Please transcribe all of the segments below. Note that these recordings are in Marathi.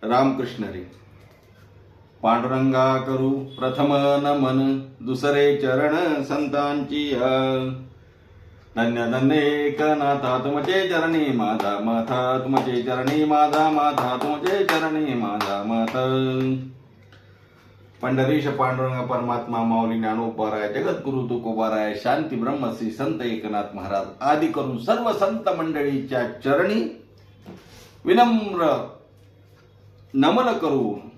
रामकृष्ण रे. पांडुरंगा करू प्रथम नमन, दुसरे चरण संतांची. धन्य धन्य एकनाथा तुमचे चरणी माझा माथा, तुमचे चरणी माझा माथा, तुमचे चरणी माझा माथा. पंढरीश पांडुरंग परमात्मा माऊली ज्ञानोबाराय, जगद्गुरु तुकोबाराय, शांती ब्रह्मश्री संत एकनाथ महाराज आदी करून सर्व संत मंडळीच्या चरणी विनम्र नमन करून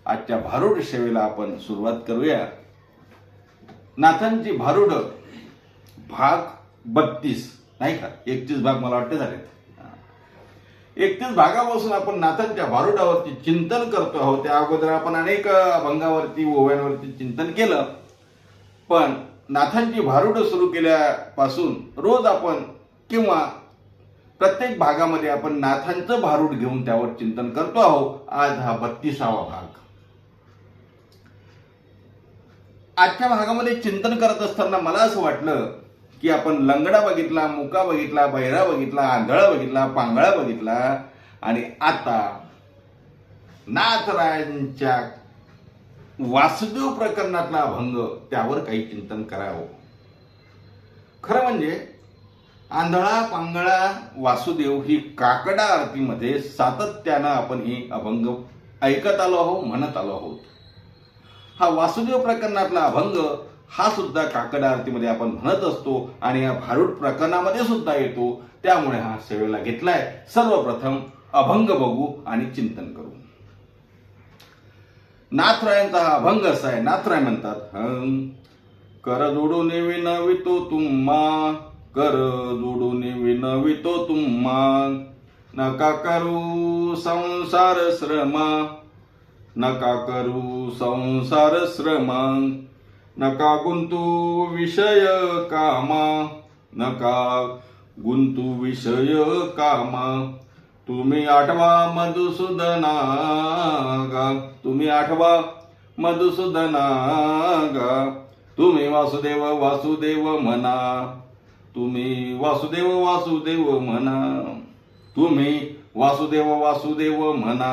आजच्या भारुड सेवेला आपण सुरुवात करूया. नाथांची भारुड भाग 32 नाही का, 31 भाग मला वाटते झाले. 31 भागापासून आपण नाथांच्या भारुडावरती चिंतन करतो आहोत. त्या अगोदर आपण अनेक अभंगावरती ओव्यांवरती चिंतन केलं, पण नाथांची भारुड सुरू केल्यापासून रोज आपण किंवा प्रत्येक भागामध्ये आपण नाथांचं भारूड घेऊन त्यावर चिंतन करतो आहोत. आज हा 32वा भाग. आजच्या भागामध्ये चिंतन करत असताना मला असं वाटलं की आपण लंगडा बघितला, मुका बघितला, बहिरा बघितला, आंधळा बघितला, पांगळा बघितला आणि आता नाथरायांच्या वासुदेव प्रकरणातला अभंग त्यावर काही चिंतन करावं. खरं म्हणजे आंधळा पांगळा वासुदेव ही काकडा आरतीमध्ये सातत्यानं आपण ही अभंग ऐकत आलो आहोत, म्हणत आलो आहोत. हा वासुदेव प्रकरणातला अभंग हा सुद्धा काकडा आरतीमध्ये आपण म्हणत असतो आणि या भारूड प्रकरणामध्ये सुद्धा येतो. त्यामुळे हा सेवेला घेतलाय. सर्वप्रथम अभंग बघू आणि चिंतन करू. नाथरायांचा हा अभंग असा आहे. नाथराय म्हणतात, कर जोडून विनवितो तुम्हा, कर जोडून विनवितो तुम्हा, नका करू संसार श्रमा, नका करू संसार श्रमा, नका गुंतू विषय कामा, नका गुंतू विषय कामा. तुम्ही आठवा मधुसूदना गा, तुम्ही आठवा मधुसूदना गा, तुम्ही वासुदेव वासुदेव म्हणा, तुम्ही वासुदेव वासुदेव म्हणा, तुम्ही वासुदेव वासुदेव म्हणा,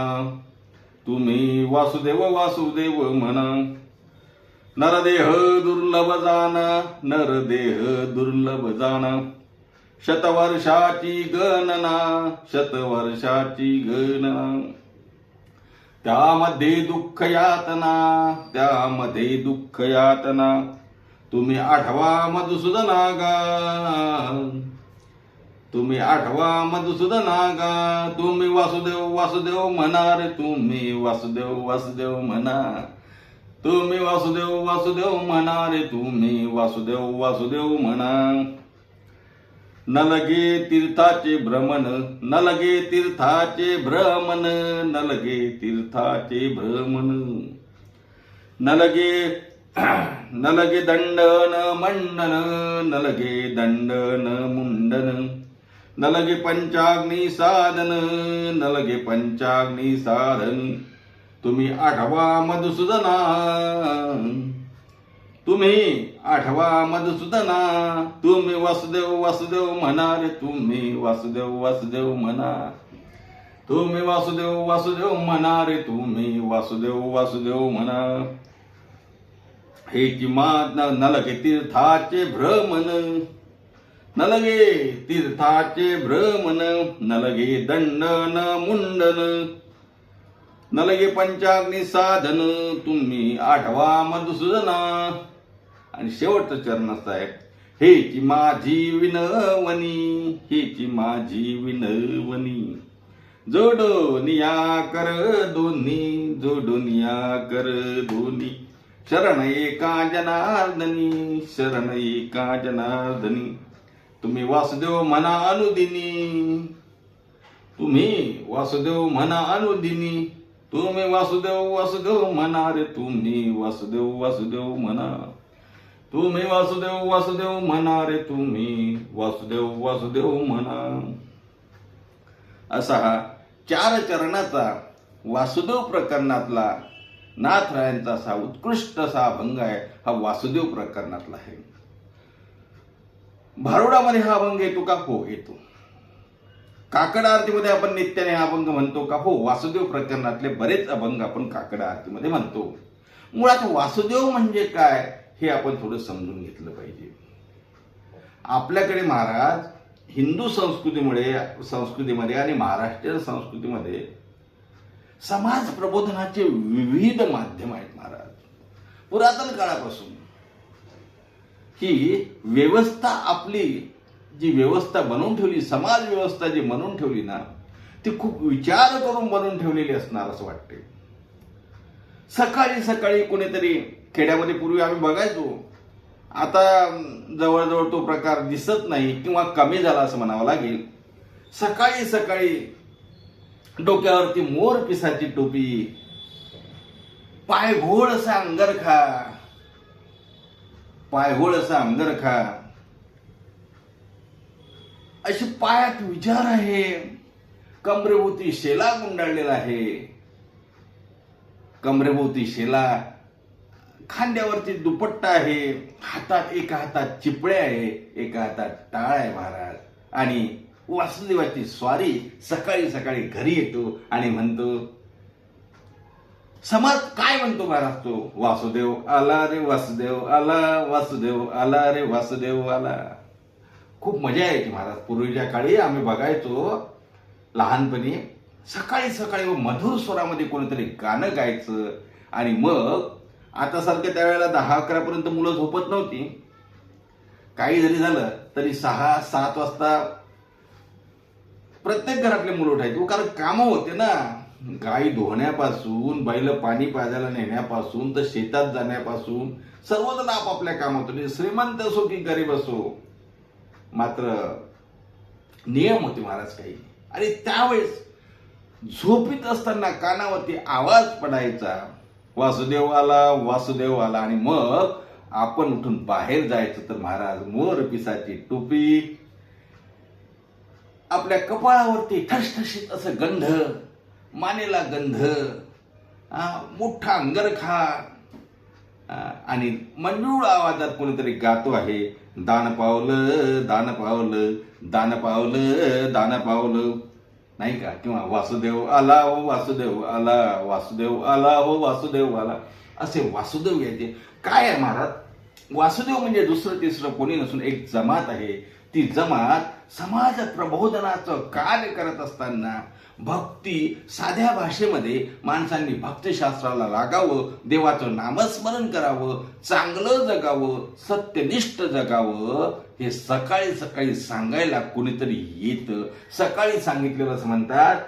तुम्ही वासुदेव वासुदेव म्हणा. नरदेह दुर्लभ जाना, नरदेह दुर्लभ जाना, शतवर्षाची गणना, शतवर्षाची गणना. त्यामध्ये दुःख यातना, त्यामध्ये दुःख यातना, तुम्ही आठवा मधुसूदना गा, तुम्ही आठवा मधुसूदना गा, तुम्ही वासुदेव वासुदेव म्हणा रे, तुम्ही वासुदेव वासुदेव म्हणा, तुम्ही वासुदेव वासुदेव म्हणा रे, तुम्ही वासुदेव वासुदेव म्हणा. न लगे तीर्थाचे भ्रमण, न लगे तीर्थाचे भ्रमण, न लगे तीर्थाचे भ्रमण, न लगे न लगे दंडन मंडन, न लगे दंडन मुंडन, न लगे पंचाग्नी साधन, न लगे पंचाग्नी साधन. तुम्ही आठवा मधुसूदना, तुम्ही आठवा मधुसूदना, तुम्ही वासुदेव वासुदेव म्हणा रे, तुम्ही वासुदेव वासुदेव म्हणा, तुम्ही वासुदेव वासुदेव म्हणा रे, तुम्ही वासुदेव वासुदेव म्हणा. हे किंमत न लगे तीर्थाचे भ्रमण, न लगे तीर्थाचे भ्रमण, न लगे दंडन मुंडन, न लगे पंचाग्नी साधन, तुम्ही आठवा मधुसूदना. आणि शेवटचं चरण असं आहे, हेची माझी विनवणी, हेची माझी विनवणी, जोडून या कर दोन्ही, जोडून या कर दोन्ही, शरण एका जनार्दनी, शरण एका जनार्दनी. तुम्ही वासुदेव म्हणा अनुदिनी, तुम्ही वासुदेव म्हणा अनुदिनी, तुम्ही वासुदेव वासुदेव म्हणा रे, तुम्ही वासुदेव वासुदेव म्हणा, तुम्ही वासुदेव वासुदेव म्हणा रे, तुम्ही वासुदेव वासुदेव म्हणा. असा हा 4 चरणाचा वासुदेव प्रकरणातला नाथरायांचा असा उत्कृष्ट असा अभंग आहे. हा वासुदेव प्रकरणातला आहे. भारुडामध्ये हा अभंग येतो का? हो येतो. काकड आरतीमध्ये आपण नित्याने अभंग म्हणतो का? हो, वासुदेव प्रकरणातले बरेच अभंग आपण काकड आरतीमध्ये म्हणतो. मुळात वासुदेव म्हणजे काय हे आपण थोडं समजून घेतलं पाहिजे. आपल्याकडे महाराज हिंदू संस्कृतीमध्ये आणि महाराष्ट्रीयन संस्कृतीमध्ये समाज प्रबोधनाचे विविध माध्यम आहेत महाराज. पुरातन काळापासून ही व्यवस्था, आपली जी व्यवस्था बनवून ठेवली, समाज व्यवस्था जी बनवून ठेवली ना, ती खूप विचार करून बनवून ठेवलेली असणार असं वाटते. सकाळी सकाळी कोणीतरी, खेड्यामध्ये पूर्वी आम्ही बघायचो, आता जवळजवळ तो प्रकार दिसत नाही किंवा कमी झाला असं म्हणावं लागेल. सकाळी सकाळी डोक्यावरती मोर पिसाची टोपी, पायघोळ असा अंगरखा, अशी पायात विचार आहे, कमरेभोवती शेला गुंडाळलेला आहे, कमरेभोवती शेला, खांद्यावरती दुपट्टा आहे, एका हातात चिपळ्या आहे, एका हातात टाळ आहे महाराज. आणि वासुदेवाची स्वारी सकाळी सकाळी घरी येतो आणि म्हणतो, समाज काय म्हणतो महाराज तो? वासुदेव आला रे वासुदेव आला, वासुदेव आला रे वासुदेव आला. खूप मजा यायची महाराज. पूर्वीच्या काळी आम्ही बघायचो लहानपणी, सकाळी सकाळी मधुर स्वरामध्ये कोणीतरी गाणं गायचं. आणि मग आता सारखं त्यावेळेला 10-11 पर्यंत मुलं झोपत नव्हती. काही जरी झालं तरी 6-7 वाजता प्रत्येक घरातले मुलं उठायचे, कारण कामं होते ना. गाई धुण्यापासून, बैल पाणी पाजायला नेण्यापासून तर शेतात जाण्यापासून सर्वजण आपापल्या कामात होते, श्रीमंत असो की गरीब असो. मात्र नियम होते महाराज काही. आणि त्यावेळेस झोपीत असताना कानावरती आवाज पडायचा, वासुदेव आला, वासुदेव आला. आणि मग आपण उठून बाहेर जायचं तर महाराज मोर पिसाची टोपी, आपल्या कपाळावरती ठसठशीत असं गंध, मानेला गंध, मोठा अंगरखा, आणि मंजूळ आवाजात कोणीतरी गातो आहे, दान पावलं दान पावलं दान पावलं दान पावलं, नाही का? किंवा वासुदेव आला हो वासुदेव आला, वासुदेव आला हो वासुदेव आला, असे वासुदेव यायचे. काय आहे महाराज, वासुदेव म्हणजे दुसरं तिसरं कोणी नसून एक जमात आहे. ती जमात समाज प्रबोधनाचं कार्य करत असताना भक्ती, साध्या भाषेमध्ये माणसांनी भक्तिशास्त्राला लागावं, देवाचं नामस्मरण करावं, चांगलं जगावं, सत्यनिष्ठ जगावं, हे सकाळी सकाळी सांगायला कोणीतरी येतं. सकाळी सांगितलेलं असं म्हणतात,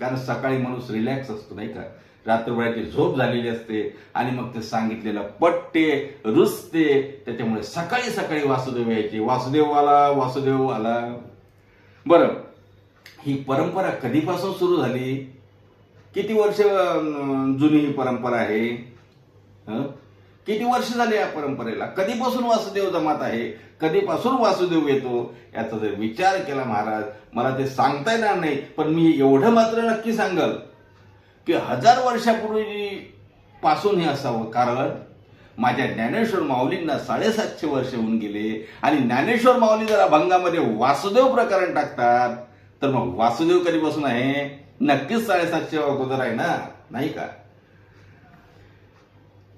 कारण सकाळी माणूस रिलॅक्स असतो, नाही का? रात्रभराची झोप झालेली असते आणि मग ते सांगितलेलं पटते, रुजते. त्याच्यामुळे सकाळी सकाळी वासुदेव यायचे, वासुदेव आला, वासुदेव आला. बरं, ही परंपरा कधीपासून सुरू झाली? किती वर्ष जुनी ही परंपरा आहे? किती वर्ष झाली या परंपरेला? कधीपासून वासुदेव जमात आहे? कधीपासून वासुदेव येतो? याचा जर विचार केला महाराज, मला ते सांगता येणार नाही, पण मी एवढं मात्र नक्की सांगल की 1000 वर्षापूर्वी पासून हे असावं. कारण माझ्या ज्ञानेश्वर माऊलींना 750 वर्ष होऊन गेले. आणि ज्ञानेश्वर माऊली जर अभंगामध्ये वासुदेव प्रकरण टाकतात तर मग वासुदेव कधीपासून आहे? नक्कीच 750 अगोदर आहे ना, नाही का?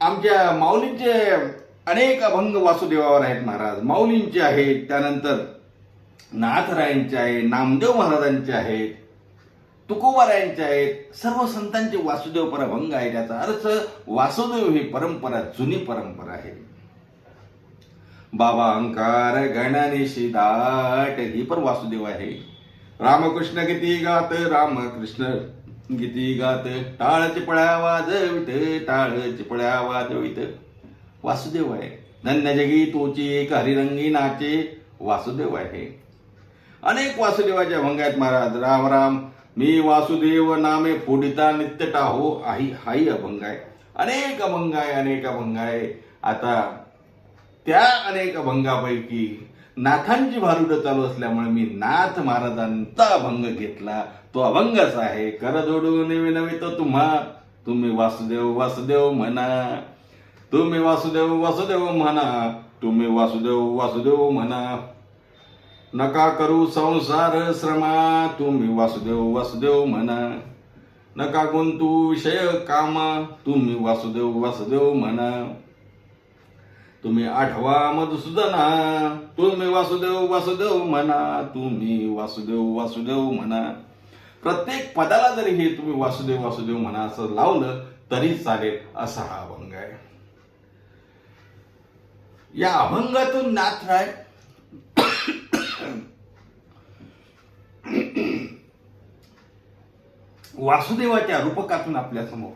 आमच्या माऊलींचे अनेक अभंग वासुदेवावर आहेत महाराज. माऊलींचे आहेत, त्यानंतर नाथरायांचे आहेत, नामदेव महाराजांचे आहेत, तुकोबारायांचे आहेत. सर्व संतांचे वासुदेव पर अभंग आहे. त्याचा अर्थ वासुदेव ही परंपरा जुनी परंपरा आहे. बाबा अंकार गणनिशी दाट ही पण वासुदेव आहे. रामकृष्ण गीती गात, रामकृष्ण गीती गात, टाळ चिपळ्या वाजवित, टाळ चिपळ्या वाजवित, वासुदेव आहे. धन्य जगी तोची एक हरिरंगी नाचे, वासुदेव आहे. अनेक वासुदेवाचे अभंग आहेत महाराज. राम राम मी वासुदेव नामे फोडिता नित्य टाहो, हाही अभंग आहे. अनेक अभंग आहे, अनेक अभंग आहे. आता त्या अनेक अभंगापैकी नाथांची भारुडं चालू असल्यामुळे मी नाथ महाराजांचा अभंग घेतला. तो अभंगच आहे, कर जोडून विनवितो तुम्हा, तुम्ही वासुदेव वासुदेव म्हणा, तुम्ही वासुदेव वासुदेव म्हणा, तुम्ही वासुदेव वासुदेव म्हणा. नका करू संसार श्रमा, तुम्ही वासुदेव वासुदेव म्हणा. नका गुंतू विषय काम, तुम्ही वासुदेव वासुदेव म्हणा. तुम्ही आठवा मधुसूदना, तुम्ही वासुदेव वासुदेव म्हणा. तुम्ही वासुदेव वासुदेव म्हणा. प्रत्येक पदाला जरी हे तुम्ही वासुदेव वासुदेव म्हणा असं लावलं तरी चालेल, असा हा अभंग आहे. या अभंगातून नाथराय वासुदेवाच्या रूपकातून आपल्या समोर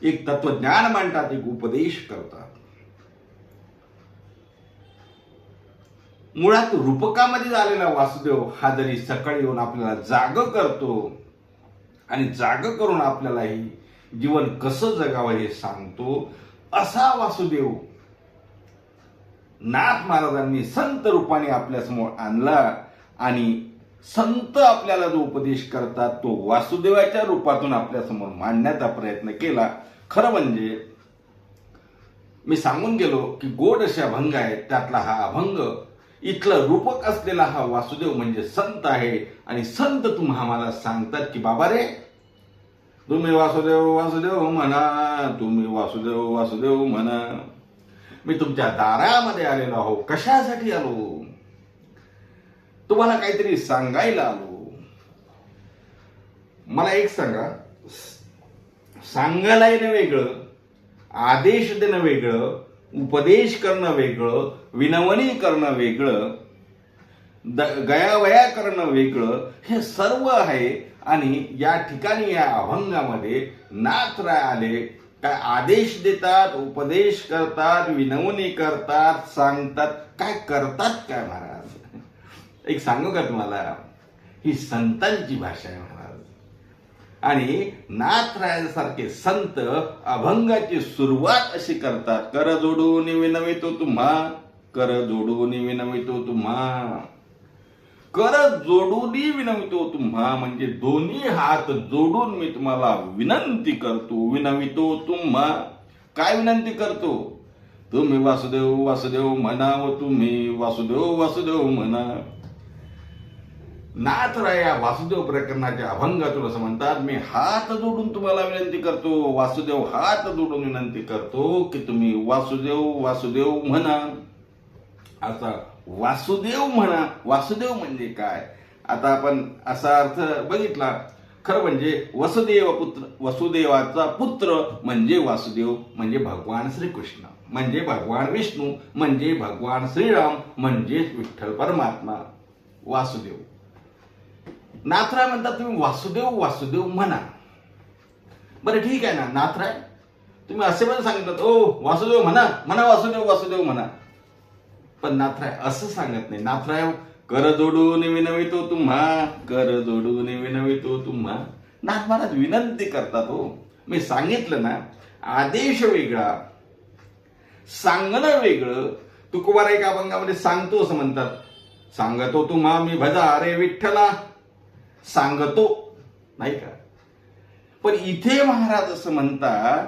एक तत्वज्ञान मांडतात, एक उपदेश करतात. मुळात रूपकामध्ये झालेला वासुदेव हा जरी सकाळी येऊन आपल्याला जाग करतो आणि जाग करून आपल्यालाही जीवन कसं जगावं हे सांगतो, असा वासुदेव नाथ महाराजांनी संत रूपाने आपल्या समोर आणला आणि संत आपल्याला जो उपदेश करतात तो वासुदेवाच्या रूपातून आपल्या समोर मांडण्याचा प्रयत्न केला. खरं म्हणजे मी सांगून गेलो की गोड असे अभंग आहे, त्यातला हा अभंग, इथलं रूपक असलेला हा वासुदेव म्हणजे संत आहे. आणि संत तुम्हाला सांगतात की बाबा रे, तुम्ही वासुदेव वासुदेव म्हणा, तुम्ही वासुदेव वासुदेव म्हणा. मी तुमच्या दारामध्ये आलेलो आहो. कशासाठी आलो? तुम्हाला काहीतरी सांगायला आलो. मला एक सांगा, सांगायला येणं वेगळं, आदेश देणं वेगळं, उपदेश करणं वेगळं, विनवणी करणं वेगळं, गयावया करणं वेगळं, हे सर्व आहे. आणि या ठिकाणी या अभंगामध्ये नाथराय आले, काय आदेश देतात, उपदेश करतात, विनवणी करतात, सांगतात. काय करतात काय महाराज? एक सांगू का तुम्हाला, ही संतांची भाषा आहे महाराज. आणि नाथरायांसारखे संत अभंगाची सुरुवात अशी करतात, कर जोडून विनवितो तुम्हा, कर जोडून विनवितो तुम्हा. कर जोडून विनवितो तुम्हा म्हणजे दोन्ही हात जोडून मी तुम्हाला विनंती करतो, विनवितो तुम्हा. काय विनंती करतो? तुम्ही वासुदेव वासुदेव म्हणा व तुम्ही वासुदेव वासुदेव म्हणा. नाथराय या वासुदेव प्रकरणाच्या अभंगातून असं म्हणतात, मी हात जोडून तुम्हाला विनंती करतो, वासुदेव हात जोडून विनंती करतो की तुम्ही वासुदेव वासुदेव म्हणा. असा वासुदेव म्हणा. वासुदेव म्हणजे काय? आता आपण असा अर्थ बघितला. खरं म्हणजे वसुदेवाचा पुत्र म्हणजे वासुदेव, म्हणजे भगवान श्रीकृष्ण, म्हणजे भगवान विष्णू, म्हणजे भगवान श्रीराम, म्हणजे विठ्ठल परमात्मा. वासुदेव. नाथराय म्हणतात तुम्ही वासुदेव वासुदेव म्हणा. बरं ठीक आहे ना नाथराय, तुम्ही असे पण सांगितलं ओ वासुदेव म्हणा, म्हणा वासुदेव वासुदेव म्हणा. पण नाथराय असं सांगत नाही. नाथराय कर जोडून विनवितो तुम्हा, कर जोडून विनवितो तुम्हा. नाथ महाराज विनंती करतात. हो, मी सांगितलं ना, आदेश वेगळा, सांगणं वेगळं. तुकोबार एका अभंगामध्ये सांगतो असं म्हणतात, सांगतो तुम्हा मी भजा अरे विठ्ठला. सांगतो नाही का? पण इथे महाराज असं म्हणतात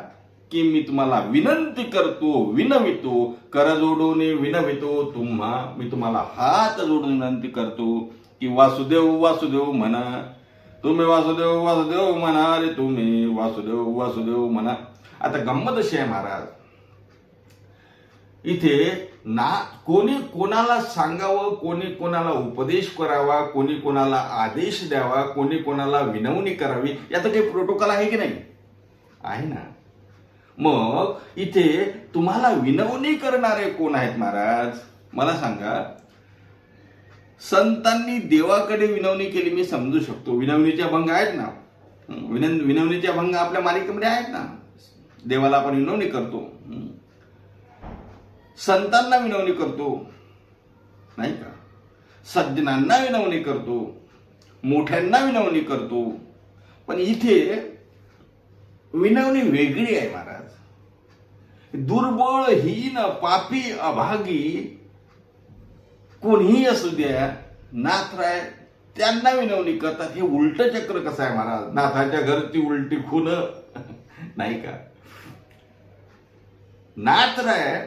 की मी तुम्हाला विनंती करतो, विनवितो, कर जोडून विनवितो तुम्हा. मी तुम्हाला हात जोडून विनंती करतो की वासुदेव वासुदेव म्हणा. तुम्ही वासुदेव वासुदेव म्हणा रे, तुम्ही वासुदेव वासुदेव म्हणा. आता गंमत अशी आहे महाराज, इथे ना कोणी कोणाला सांगावं, कोणी कोणाला उपदेश करावा, कोणी कोणाला आदेश द्यावा, कोणी कोणाला विनवणी करावी, याचं काही प्रोटोकॉल आहे की नाही? आहे ना. मग इथे तुम्हाला विनवणी करणारे कोण आहेत महाराज? मला सांगा. संतांनी देवाकडे विनवणी केली मी समजू शकतो, विनवणीचे अभंग आहेत ना, विनवणीचे अभंग आपल्या मालिकेमध्ये आहेत ना. देवाला आपण विनवणी करतो, संतांना विनवणी करतो नाही का, सज्जनांना विनवणी करतो, मोठ्यांना विनवणी करतो. पण इथे विनवणी वेगळी आहे महाराज. दुर्बळ, हीन, पापी, अभागी कोणीही असू द्या, नाथराय त्यांना विनवणी करतात. हे उलट चक्र कसं आहे महाराज? नाथाच्या घरची उलटी खून नाही का? नाथराय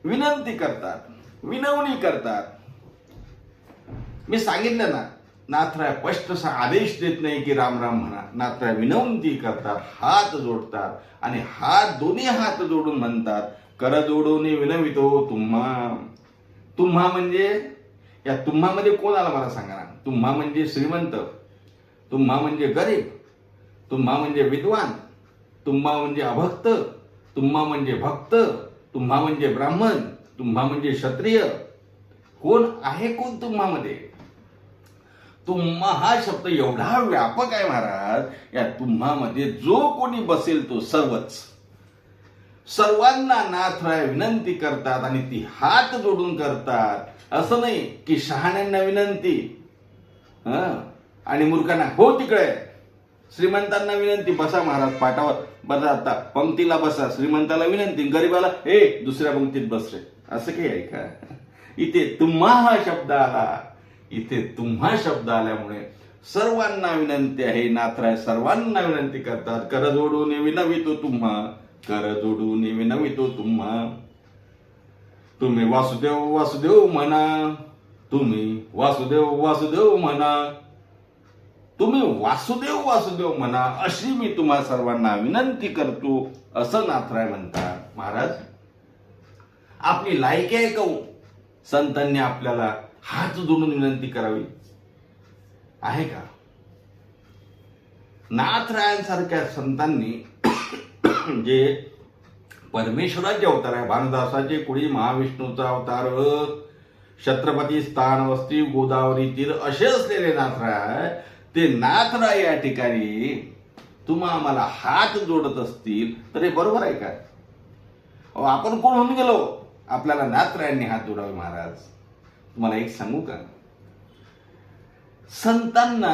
विनंती करतात, विनवणी करतात, मी सांगितलं ना, नाथराय स्पष्ट आदेश देत नाही की राम राम म्हणा. नाथराय विनवंती करतात, हात जोडतात आणि दोन्ही हात जोडून म्हणतात, कर जोडून विनवितो तुम्हा. तुम्हा म्हणजे, या तुम्हामध्ये कोण आला मला सांगा ना. तुम्हा म्हणजे श्रीमंत, तुम्हा म्हणजे गरीब, तुम्हा म्हणजे विद्वान, तुम्हा म्हणजे अभक्त, तुम्हा म्हणजे भक्त, तुम्हा म्हणजे ब्राह्मण, तुम्हा म्हणजे क्षत्रिय. कोण आहे कोण तुम्हामध्ये? तुम्हा हा शब्द एवढा व्यापक आहे महाराज. या तुम्हामध्ये जो कोणी बसेल तो सर्वच. सर्वांना नाथराय विनंती करतात आणि ती हात जोडून करतात. असं नाही की शहाण्यांना विनंती आणि मूर्खांना हो तिकडे. श्रीमंतांना विनंती, बसा महाराज पाटावर, बसा आता पंक्तीला बसा. श्रीमंताला विनंती, गरीबाला हे दुसऱ्या पंक्तीत बस रे. असं काही आहे का? इथे तुम्हा हा शब्द आला. इथे तुम्हा शब्द आल्यामुळे सर्वांना विनंती आहे. नाथराय सर्वांना विनंती करतात, कर जोडून विनवितो तुम्हा, कर जोडून विनवितो तुम्हा. तुम्ही वासुदेव वासुदेव म्हणा, तुम्ही वासुदेव वासुदेव म्हणा, तुम्ही वासुदेव वासुदेव म्हणा, अशी मी तुम्हा सर्वांना विनंती करतो, असं नाथराय म्हणतात. महाराज, आपली लायकी आहे का संतांनी आपल्याला हात जोडून विनंती करावी? आहे का? नाथरायांसारख्या संतांनी जे परमेश्वराचे अवतार आहे, भानुदासाचे कुळी महाविष्णूचा अवतार, छत्रपती स्थान वस्ती गोदावरी तीर असे असलेले नाथराय, ते नाथराय या ठिकाणी तुम्हा आम्हाला हात जोडत असतील तर हे बरोबर आहे का? आपण कोण होऊन गेलो आपल्याला नाथरायांनी हात जोडावे? महाराज, तुम्हाला एक सांगू का, संतांना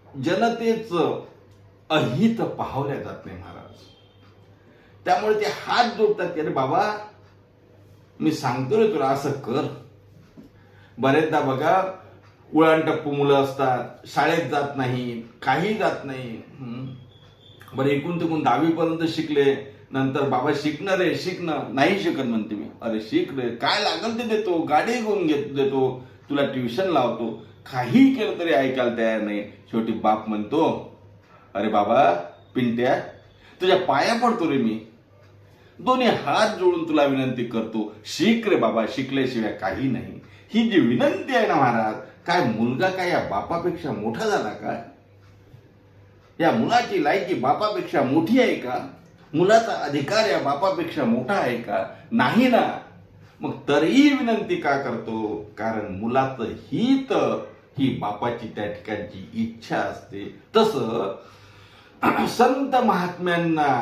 जनतेचं अहित पाहवल्या जात नाही महाराज. त्यामुळे ते हात जोडतात की अरे बाबा मी सांगतो रे तुला असं कर. बरेचदा बघा उळाणटप्पू मुलं असतात, शाळेत जात नाही, काही जात नाही. बरं एकूण तिकून 10वी पर्यंत शिकले, नंतर बाबा शिकणार आहे, शिकणं नाही शिकत म्हणते मी. अरे शिक रे, काय लागल ते देतो, गाडी घेऊन देतो, तुला ट्युशन लावतो. काही केलं तरी ऐकायला तयार नाही. शेवटी बाप म्हणतो अरे बाबा पिंट्या तुझ्या पाया पडतो रे मी, दोन्ही हात जोडून तुला विनंती करतो, शिक रे बाबा, शिकल्याशिवाय काही नाही. ही जी विनंती आहे ना महाराज, काय मुलगा काय या बापापेक्षा मोठा झाला का? या मुलाची लायकी बापापेक्षा मोठी आहे का? मुलाचा अधिकार या बापापेक्षा मोठा आहे का? नाही ना. मग तरीही विनंती का करतो? कारण मुलाचं हित ही बापाची त्या ठिकाणची इच्छा असते. तसं संत महात्म्यांना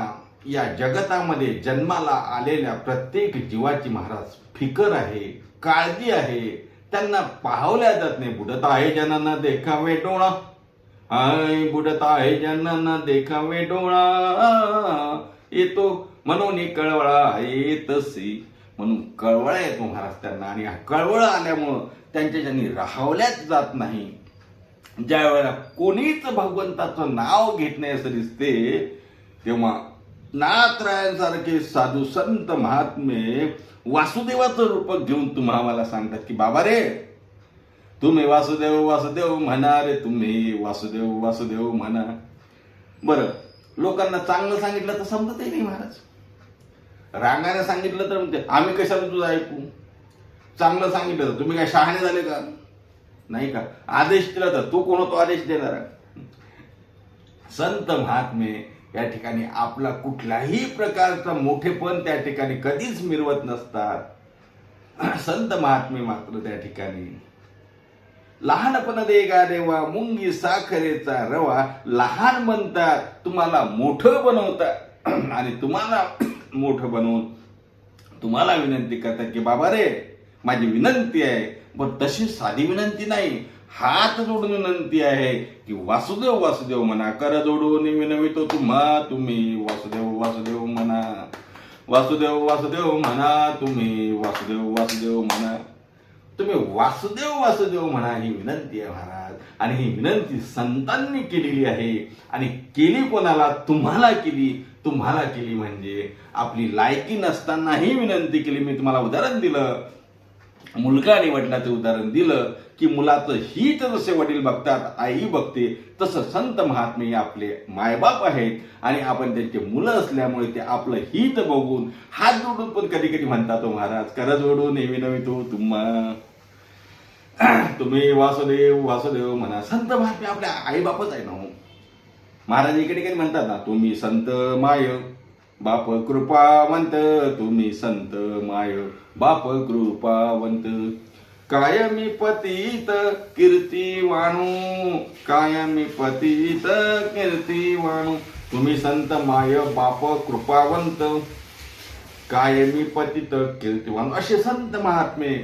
या जगतामध्ये जन्माला आलेल्या प्रत्येक जीवाची महाराज फिकर आहे, काळजी आहे. त्यांना पाहवल्या जात नाही. बुडत आहे जनांना देखावे डोळा, हाय बुडत आहे जनांना देखावे डोळा, येतो म्हणून कळवळा येतसी. म्हणून कळवळा येतो महाराज त्यांना, आणि हा कळवळा आल्यामुळं त्यांच्या ज्यांनी राहवल्याच जात नाही. ज्या वेळेला कोणीच भगवंताचं नाव घेत नाही असं दिसते, तेव्हा नाथरायांसारखे साधू संत महात्मे वासुदेवाचं रूप घेऊन तुम्हा मला सांगतात की बाबा रे तुम्ही वासुदेव वासुदेव म्हणा रे, तुम्ही वासुदेव वासुदेव म्हणा. बरं, लोकांना चांगलं सांगितलं तर समजतही नाही महाराज. रागाने सांगितलं तर म्हणते आम्ही कशाला तुझं ऐकू. चांगलं सांगितलं तर तुम्ही काय शहाणे झाले का? नाही का? आदेश दिला तर तो कोण होतो आदेश देणारा? संत महात्मे या ठिकाणी आपला कुठल्याही प्रकारचा मोठेपण त्या ठिकाणी कधीच मिरवत नसतात. संत महात्मे मात्र त्या ठिकाणी लहानपण देगा देवा मुंगी साखरेचा रवा, लहान म्हणतात तुम्हाला मोठं बनवतात आणि तुम्हाला मोठं बनवून तुम्हाला विनंती करतात की बाबा रे माझी विनंती आहे. पण तशी साधी विनंती नाही, हात जोडून विनंती आहे की वासुदेव वासुदेव म्हणा, कर जोडून विनवितो तुम्हा, तुम्ही वासुदेव वासुदेव म्हणा, वासुदेव वासुदेव म्हणा, तुम्ही वासुदेव वासुदेव म्हणा, तुम्ही वासुदेव वासुदेव म्हणा. ही विनंती आहे महाराज, आणि ही विनंती संतांनी केलेली आहे. आणि केली कोणाला? तुम्हाला केली. तुम्हाला केली म्हणजे आपली लायकी नसताना ही विनंती केली. मी तुम्हाला उदाहरण दिलं, मुलगा आणि वडिलाचं उदाहरण दिलं की मुलाचं हित जसे वडील बघतात, आई बघते, तसं संत महात्मे आपले मायबाप आहेत आणि आपण त्यांचे मुलं असल्यामुळे ते आपलं हित बघून हात जोडून पण कधी कधी म्हणतात, हो महाराज कर जोडून नेहमी नव्हे तो तुम्हा तुम्ही वासुदेव वासुदेव म्हणा. संत महात्मे आपल्या आईबापच आहे ना हो. महाराज इकडे काही म्हणतात ना, तुम्ही संत माय बाप कृपावंत, तुम्ही संत माय बाप कृपावंत, कायमी पतित कीर्ती वाणू, कायमी पतित कीर्ती वाणू, तुम्ही संत माय बाप कृपावंत, कायमी पतित कीर्तिवान. असे संत महात्मे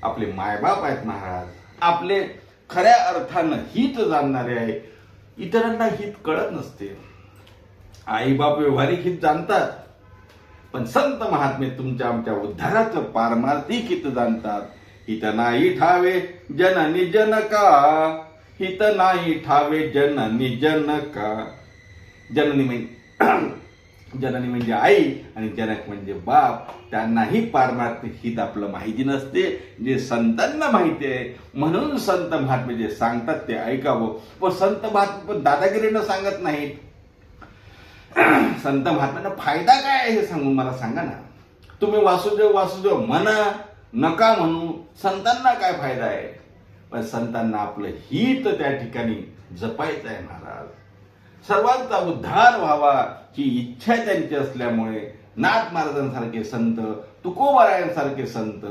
आपले मायबाप आहेत महाराज. आपले खऱ्या अर्थानं हित जाणणारे आहे. इतरांना हित कळत नसते. आईबाप व्यवहारिक हित जाणतात, पण संत महात्मे तुमच्या आमच्या उद्धाराचं पारमार्थिक हित जाणतात. हित नाही ठावे जननी जनका, हित नाही ठावे जननी जनका. जननी म्हणजे आई आणि जनक म्हणजे बाप. त्यांनाही पारमार्थिक हित आपलं माहिती नसते, जे संतांना माहिती आहे. म्हणून संत महात्मे जे सांगतात ते ऐकावं. पण संत महात्मे पण दादागिरीनं सांगत नाहीत. संत महात्म्यांना फायदा काय आहे हे सांगून मला सांगा ना. तुम्ही वासुदेव वासुदेव म्हणा, नका म्हणू, संतांना काय फायदा आहे. पण संतांना आपलं हित त्या ठिकाणी जपायचं आहे महाराज. सर्वांचा उद्धार व्हावा ही इच्छा त्यांची असल्यामुळे नाथ महाराजांसारखे संत, तुकोबारायांसारखे संत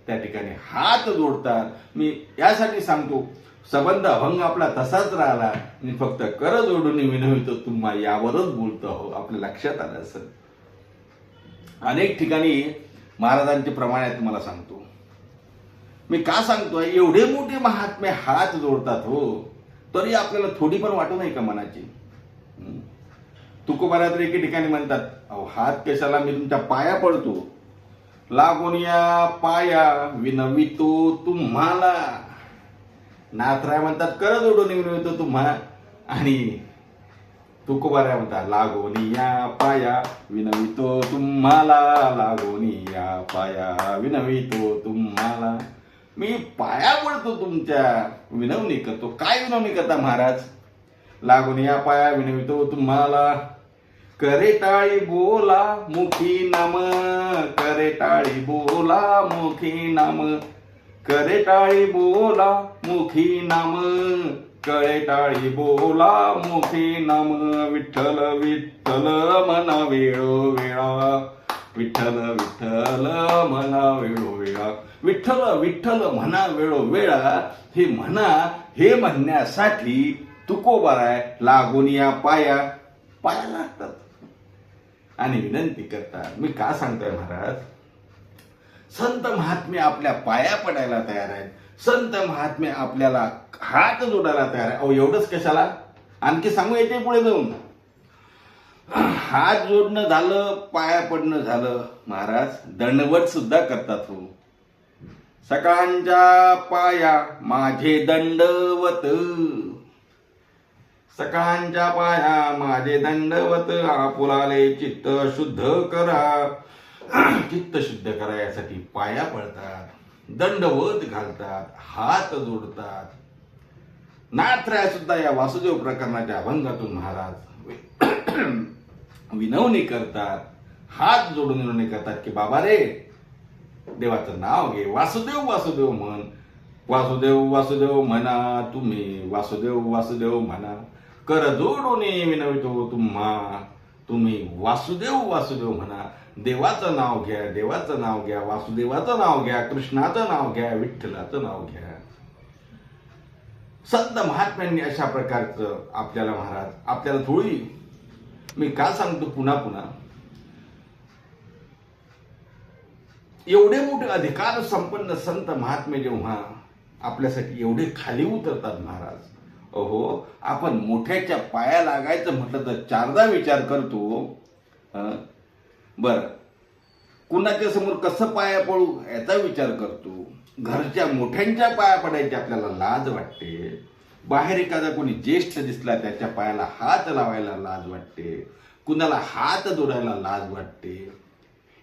त्या ठिकाणी हात जोडतात. मी यासाठी सांगतो, संबंध अभंग आपला तसाच राहिला. मी फक्त कर जोडून विनवितो तुम्हा यावरच बोलतो आहो. आपल्या लक्षात आलं असेल. अनेक ठिकाणी महाराजांचे प्रमाण आहे तुम्हाला सांगतो. मी का सांगतोय, एवढे मोठे महात्मे हात जोडतात हो, तरी आपल्याला थोडी पण वाटू नाही का मनाची. तुकोबारा तर एके ठिकाणी म्हणतात, अहो हात कशाला, मी तुमच्या पाया पडतो, लागून या पाया विनवितो तुम्हाला. नाथराय म्हणतात कर जोडून विनवितो तुम्हा, आणि तुकोबारा म्हणतात लागून या पाया विनवितो तुम्हाला, लागून या पाया विनवितो तुम्हाला. मी पाया पडतो तुमच्या, विनवणी करतो. काय विनवणी करता महाराज. लागून या पाया विनवितो तुम्हाला, करे टाळी बोला मुखी नाम, करे टाळी बोला मुखी नाम, करे टाळी बोला मुखी नाम, करे टाळी बोला मुखी नाम. विठ्ठल विठ्ठल म्हणा वेळोवेळा, विठ्ठल विठ्ठल म्हणा वेळोवेळा, विठ्ठल विठ्ठल म्हणा वेळोवेळा. हे म्हणा, हे म्हणण्यासाठी तुकोबाराय लागून या पाया पाया लागतात आणि विनंती करतात. मी का सांगतोय महाराज, संत महात्मे आपल्या पाया पडायला तयार आहेत. संत महात्मे आपल्याला हात जोडायला तयार आहे. अहो एवढंच कशाला, आणखी सांगू येते पुढे जाऊन. हात जोडणं झालं, पाया पडणं झालं, महाराज दंडवत सुद्धा करतात हो. सकाळच्या पाया माझे दंडवत, सकाळच्या पाया माझे दंडवत, आपुलाले चित्त शुद्ध करा. चित्त शुद्ध करा यासाठी पाया पडतात, दंडवत घालतात, हात जोडतात. नाथराय सुद्धा या वासुदेव प्रकरणाच्या अभंगातून महाराज विनवणी करतात, हात जोडून विनवणी करतात की बाबा रे, देवाचं नाव घे, वासुदेव वासुदेव म्हण, वासुदेव वासुदेव म्हणा तुम्ही, वासुदेव वासुदेव म्हणा. कर जोडून विनवितो तुम्हा, तुम्ही वासुदेव वासुदेव म्हणा. देवाचं नाव घ्या, देवाचं नाव घ्या, वासुदेवाचं नाव घ्या, कृष्णाचं नाव घ्या, विठ्ठलाचं नाव घ्या. संत महात्म्यांनी अशा प्रकारचं आपल्याला महाराज, आपल्याला थोडी, मी का सांगतो पुन्हा पुन्हा, एवढे मोठे अधिकार संपन्न संत महात्मे जेव्हा आपल्यासाठी एवढे खाली उतरतात महाराज, अहो आपण मोठ्याच्या पाया लागायचं म्हटलं तर चारदा विचार करतो. बर, कुणाच्या समोर कसं पाया पडू याचा विचार करतो. घरच्या मोठ्यांच्या पाया पडायची आपल्याला लाज वाटते. बाहेर एखादा कोणी ज्येष्ठ दिसला त्याच्या पायाला हात लावायला लाज वाटते, कुणाला हात जोडायला लाज वाटते.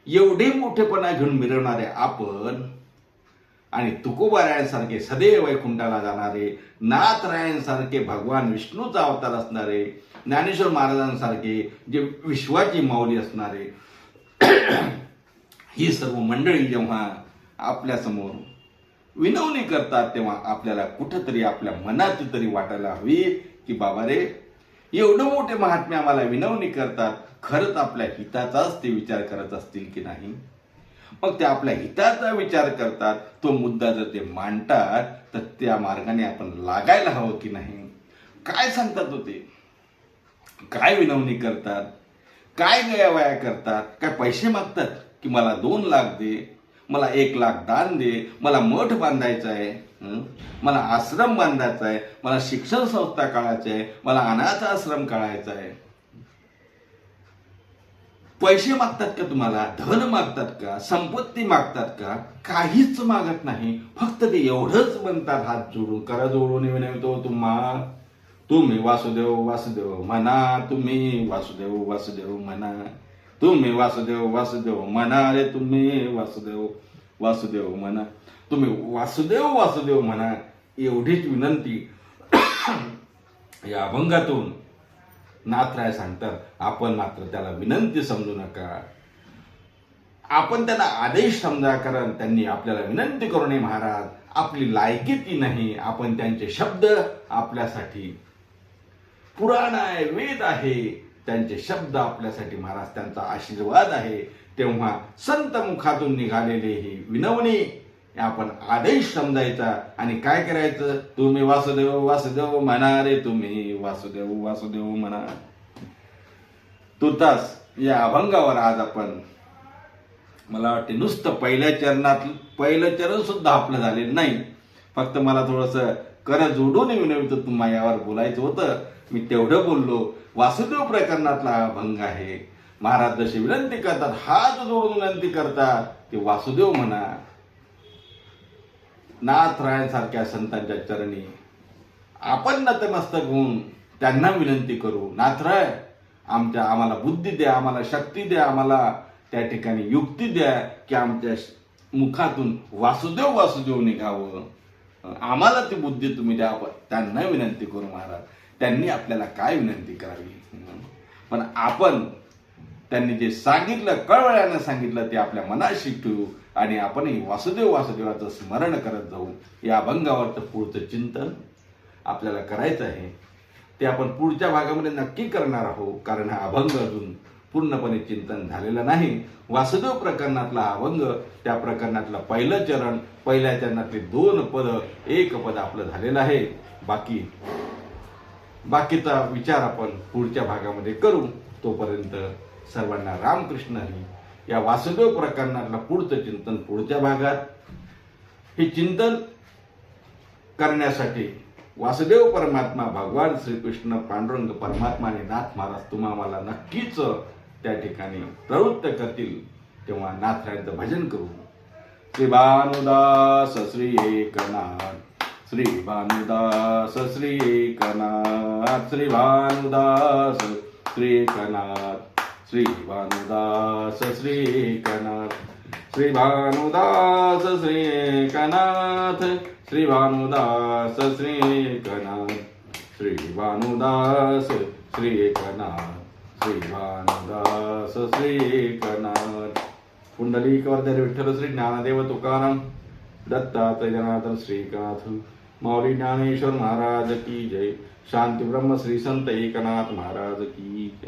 एवढे मोठेपणा घेऊन मिरवणारे आपण आणि तुकोबारायांसारखे सदैव वैकुंठाला जाणारे, नाथरायांसारखे भगवान विष्णूचा अवतार असणारे, ज्ञानेश्वर महाराजांसारखे जे विश्वाची माऊली असणारे, ही सर्व मंडळी जेव्हा आपल्यासमोर विनवणी करतात तेव्हा आपल्याला कुठंतरी आपल्या मनात तरी वाटायला हवी की बाबा रे, एवढं मोठे महात्मे आम्हाला विनवणी करतात, खरंच आपल्या हिताचाच ते विचार करत असतील की नाही. मग ते आपल्या हिताचा विचार करतात, तो मुद्दा जर ते मांडतात तर त्या मार्गाने आपण लागायला हवं की नाही. काय सांगतात होते, काय विनवणी करतात, काय गयावया करतात, काय पैसे मागतात की मला 2 लाख दे, मला 1 लाख दान दे, मला मठ बांधायचा आहे, मला आश्रम बांधायचा आहे, मला शिक्षण संस्था काढायची आहे, मला अनाथ आश्रम काढायचा आहे. पैसे मागतात का तुम्हाला, धन मागतात का, संपत्ती मागतात का? काहीच मागत नाही. फक्त ते एवढंच म्हणतात हात जोडून, करा जोडून विनवतो तुम्ही वासुदेव वासुदेव म्हणा, तुम्ही वासुदेव वासुदेव म्हणा, तुम्ही वासुदेव वासुदेव म्हणा रे, तुम्ही वासुदेव वासुदेव म्हणा, तुम्ही वासुदेव वासुदेव म्हणा. एवढीच विनंती या अभंगातून नाथराय सांगतात. आपण मात्र त्याला विनंती समजू नका, आपण त्यांना आदेश समजा, कारण त्यांनी आपल्याला विनंती करू नये महाराज, आपली लायकी ती नाही. आपण त्यांचे शब्द आपल्यासाठी पुराण आहे, वेद आहे, त्यांचे शब्द आपल्यासाठी महाराज त्यांचा आशीर्वाद आहे. तेव्हा संत मुखातून निघालेली ही विनवणी आपण आदेश समजायचा आणि काय करायचं, तुम्ही वासुदेव वासुदेव म्हणा रे, तुम्ही वासुदेव वासुदेव म्हणा. तुर्तास या अभंगावर आज आपण, मला वाटते नुसतं पहिलं चरण सुद्धा आपलं झालेलं नाही. फक्त मला थोडंसं कर जोडून विनवतो तुम्हाला यावर बोलायचं होतं, मी तेवढं बोललो. वासुदेव प्रकरणातला हा अभंग आहे. महाराज जशी विनंती करतात, हात जोडून विनंती करतात की वासुदेव म्हणा. नाथरायांसारख्या संतांच्या चरणी आपण नतमस्तक होऊन त्यांना विनंती करू, नाथराय आम्हाला बुद्धी द्या, आम्हाला शक्ती द्या, आम्हाला त्या ठिकाणी युक्ती द्या की आमच्या मुखातून वासुदेव वासुदेव निघावं. आम्हाला ती बुद्धी तुम्ही द्या. त्यांना विनंती करू महाराज. त्यांनी आपल्याला काय विनंती करावी, पण आपण त्यांनी जे सांगितलं, कळवळ्यानं सांगितलं, ते आपल्या मनाशी ठेवू आणि आपणही वासुदेव वासुदेवाचं स्मरण करत जाऊ. या अभंगावर तर पुढचं चिंतन आपल्याला करायचं आहे, ते आपण पुढच्या भागामध्ये नक्की करणार आहोत, कारण हा अभंग अजून पूर्णपणे चिंतन झालेलं नाही. वासुदेव प्रकरणातला हा अभंग, त्या प्रकरणातलं पहिलं चरण, पहिल्या चरणातले 2 पद, 1 पद आपलं झालेलं आहे. बाकीचा विचार आपण पुढच्या भागामध्ये करू. तोपर्यंत सर्वांना रामकृष्ण हरी. या वासुदेव प्रकरणातलं पुढचं चिंतन पुढच्या भागात. हे चिंतन करण्यासाठी वासुदेव परमात्मा, भगवान श्रीकृष्ण, पांडुरंग परमात्मा आणि नाथ महाराज तुम्हाला नक्कीच त्या ठिकाणी प्रवृत्त करतील. तेव्हा नाथरायांचं भजन करू. श्री भानुदास श्री एकनाथ, श्री भानुदास श्री एकनाथ, श्री भानुदास श्री एकनाथ, श्री भानुदास श्री एकनाथ, श्री भानुदास श्री एकनाथ, श्री भानुदास श्री एकनाथ, श्री भानुदास श्री एकनाथ, श्री भानुदास श्री एकनाथ. पुंडलिक वरदे विठ्ठल श्री ज्ञानदेव तुकाराम, दत्तात्रय जनार्दन श्रीनाथ, माऊली ज्ञानेश्वर महाराज की जय. शांती ब्रह्म श्री संत एकनाथ महाराज की जय.